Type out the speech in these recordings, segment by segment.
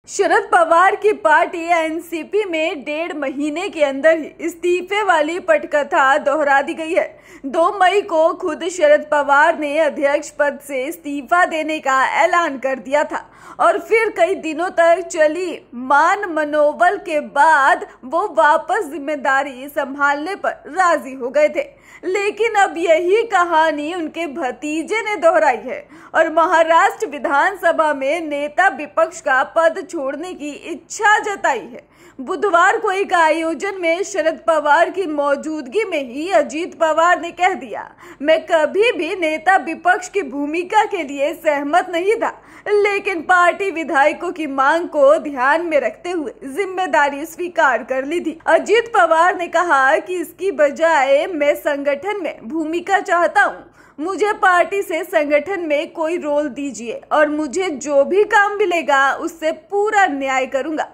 शरद पवार की party NCP में 1.5 महीने के अंदर ही इस्तीफे वाली पटकथा दोहरा दी गई है। 2 मई को खुद शरद पवार ने अध्यक्ष पद से इस्तीफा देने का ऐलान कर दिया था और फिर कई दिनों तक चली मान मनोबल के बाद वो वापस जिम्मेदारी संभालने पर राजी हो गए थे। लेकिन अब यही कहानी उनके भतीजे ने दोहराई है और महाराष्ट्र विधानसभा में नेता विपक्ष का पद छोड़ने की इच्छा जताई है। बुधवार को एक आयोजन में शरद पवार की मौजूदगी में ही अजीत पवार ने कह दिया, मैं कभी भी नेता विपक्ष की भूमिका के लिए सहमत नहीं था, लेकिन पार्टी विधायकों की मांग को ध्यान में रखते हुए जिम्मेदारी स्वीकार कर ली थी। अजीत पवार ने कहा कि इसकी बजाय मैं संगठन में भूमिका चाहता हूँ। मुझे पार्टी से संगठन में कोई रोल दीजिए और मुझे जो भी काम मिलेगा उससे पूरा न्याय करूंगा।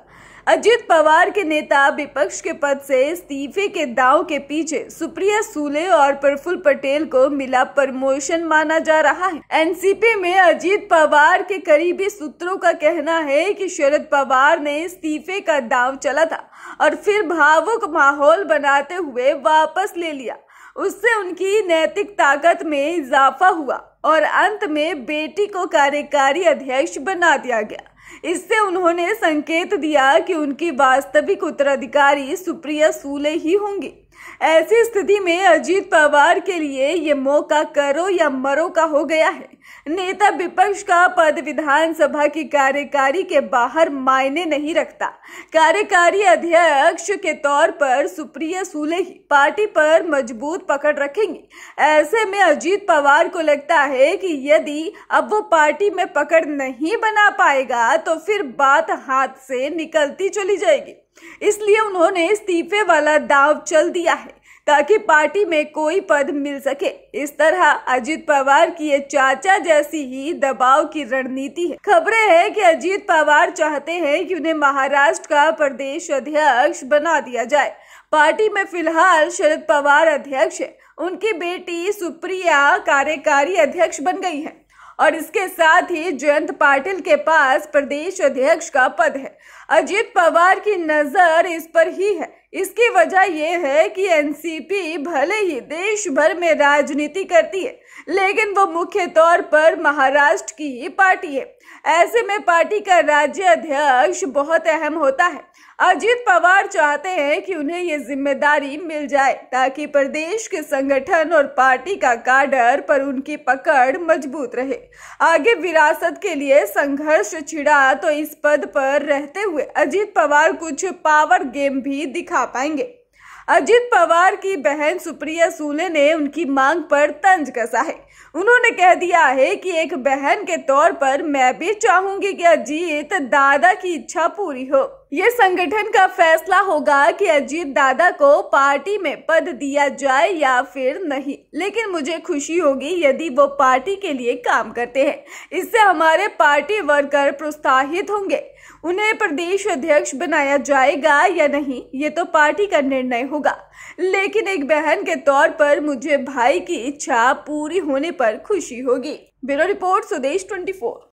अजीत पवार के नेता विपक्ष के पद से इस्तीफे के दांव के पीछे सुप्रिया सुले और प्रफुल्ल पटेल को मिला प्रमोशन माना जा रहा है। एनसीपी में अजीत पवार के करीबी सूत्रों का कहना है कि शरद पवार ने इस्तीफे का दांव चला था और फिर भावुक माहौल बनाते हुए वापस ले लिया। उससे उनकी नैतिक ताकत में इजाफा हुआ और अंत में बेटी को कार्यकारी अध्यक्ष बना दिया गया। इससे उन्होंने संकेत दिया कि उनकी वास्तविक उत्तराधिकारी सुप्रिया सुले ही होंगी। ऐसी स्थिति में अजीत पवार के लिए ये मौका करो या मरो का हो गया है। नेता विपक्ष का पद विधानसभा की कार्यकारी के बाहर मायने नहीं रखता। कार्यकारी अध्यक्ष के तौर पर सुप्रिया सुले ही पार्टी पर मजबूत पकड़ रखेंगी। ऐसे में अजीत पवार को लगता है कि यदि अब वो पार्टी में पकड़ नहीं बना पाएगा तो फिर बात हाथ से निकलती चली जाएगी। इसलिए उन्होंने इस्तीफे वाला दांव चल दिया है ताकि पार्टी में कोई पद मिल सके। इस तरह अजीत पवार की ये चाचा जैसी ही दबाव की रणनीति है। खबरें हैं कि अजीत पवार चाहते हैं कि उन्हें महाराष्ट्र का प्रदेश अध्यक्ष बना दिया जाए। पार्टी में फिलहाल शरद पवार अध्यक्ष है, उनकी बेटी सुप्रिया कार्यकारी अध्यक्ष बन गई है और इसके साथ ही जयंत पाटिल के पास प्रदेश अध्यक्ष का पद है। अजीत पवार की नजर इस पर ही है। इसकी वजह यह है कि एनसीपी भले ही देश भर में राजनीति करती है, लेकिन वो मुख्य तौर पर महाराष्ट्र की ही पार्टी है। ऐसे में पार्टी का राज्य अध्यक्ष बहुत अहम होता है। अजीत पवार चाहते हैं कि उन्हें ये जिम्मेदारी मिल जाए ताकि प्रदेश के संगठन और पार्टी का काडर पर उनकी पकड़ मजबूत रहे। आगे विरासत के लिए संघर्ष छिड़ा तो इस पद पर रहते हुए अजीत पवार कुछ पावर गेम भी दिखा पाएंगे। अजीत पवार की बहन सुप्रिया सुले ने उनकी मांग पर तंज कसा है। उन्होंने कह दिया है कि एक बहन के तौर पर मैं भी चाहूंगी कि अजीत दादा की इच्छा पूरी हो। ये संगठन का फैसला होगा कि अजीत दादा को पार्टी में पद दिया जाए या फिर नहीं, लेकिन मुझे खुशी होगी यदि वो पार्टी के लिए काम करते हैं। इससे हमारे पार्टी वर्कर प्रोत्साहित होंगे। उन्हें प्रदेश अध्यक्ष बनाया जाएगा या नहीं ये तो पार्टी का निर्णय होगा, लेकिन एक बहन के तौर पर मुझे भाई की इच्छा पूरी होने पर खुशी होगी। ब्यूरो रिपोर्ट, स्वदेश 24।